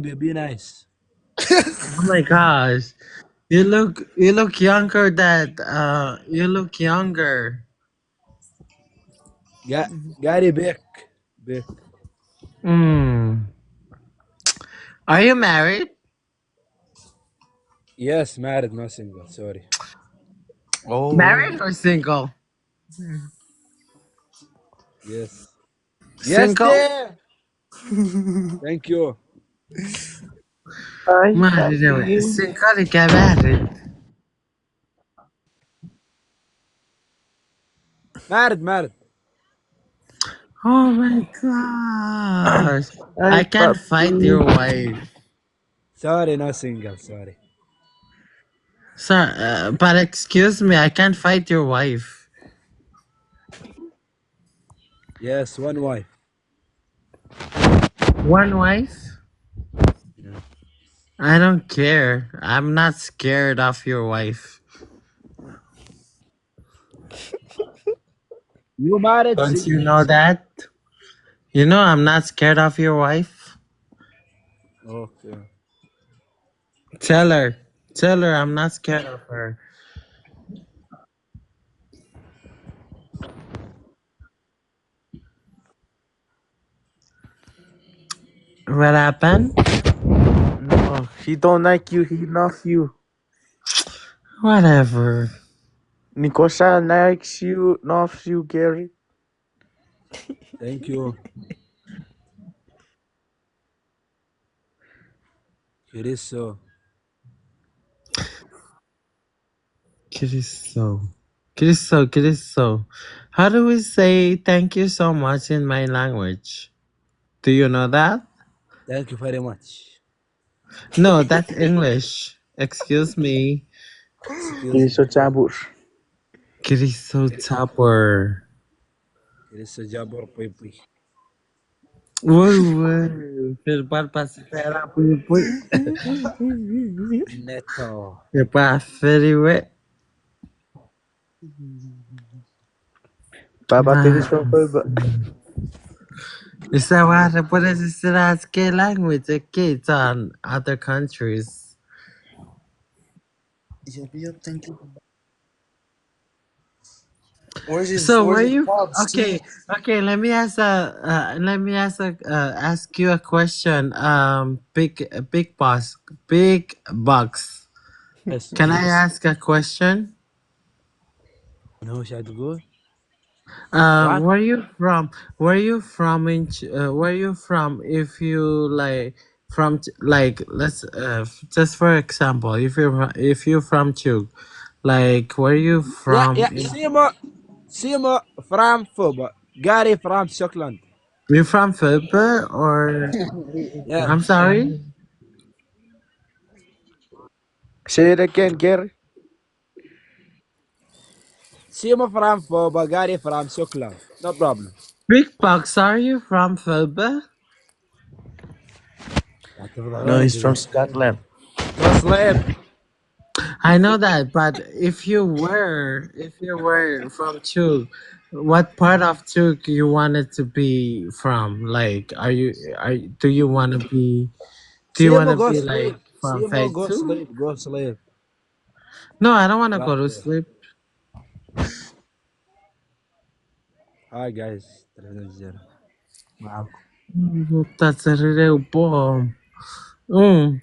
Be nice. Oh my gosh. You look younger you look younger. Ga- Gary Beck. Beck. Hmm. Are you married? Yes, married, not single. Sorry. Oh, Married or single? Yes. Yes, Single? there. Thank you. ay, Married. sabi. Single que married. Married, married. Oh my gosh. Ay, I can't papi. fight your wife. Sorry, not single. Sorry. Sir, but excuse me, I can't fight your wife. Yes, one wife. One wife? Yeah. I don't care. I'm not scared of your wife. You married, Don't you single. know that? You know I'm not scared of your wife. Okay. Tell her. Tell her I'm not scared of her. What happened? No, he don't like you, he love you. Whatever. Nikosha likes you, loves you, Gary. Thank you. It is so. Cristo. Cristo, Cristo. How do we say thank you so much in my language? Do you know that? Thank you very much. No, that's English. Excuse me. Excuse He's me. so cabur. Cristo Tupper. It is a jabber pipi. Uy, uy. फिर बार पास तेरा पुई पुई. Neto. Que pasa, güey. Papa Ah, Teres from Pulba. is that what is it as gay language? It's on other countries. Yep, yep, thank you. Where's So were his you pops too? okay? Okay, ask you a question. Big boss, big box. Yes, Can I yes. ask a question? No, should I go? What? Where you from? Where you from where you from? If you like like let's just for example, if you from Chug, like where you Yeah, from? yeah. Simo from Fuba. Gary from Scotland. You from Philippines or I'm Yes. sorry? Say it again, Gary. Simo from Fuba. Gary from Scotland. No problem. Big Box, are you from Philippines? No, he's from Scotland. Go sleep. I know that, but if you were from Chug, what part of Chug you wanted to be from? Like, do you want Simo to go be like sleep. from Simo Phase go 2? sleep. Go sleep. No, I don't want to Right go to there. sleep. Hi guys. Wow. That's a real bomb. Mm.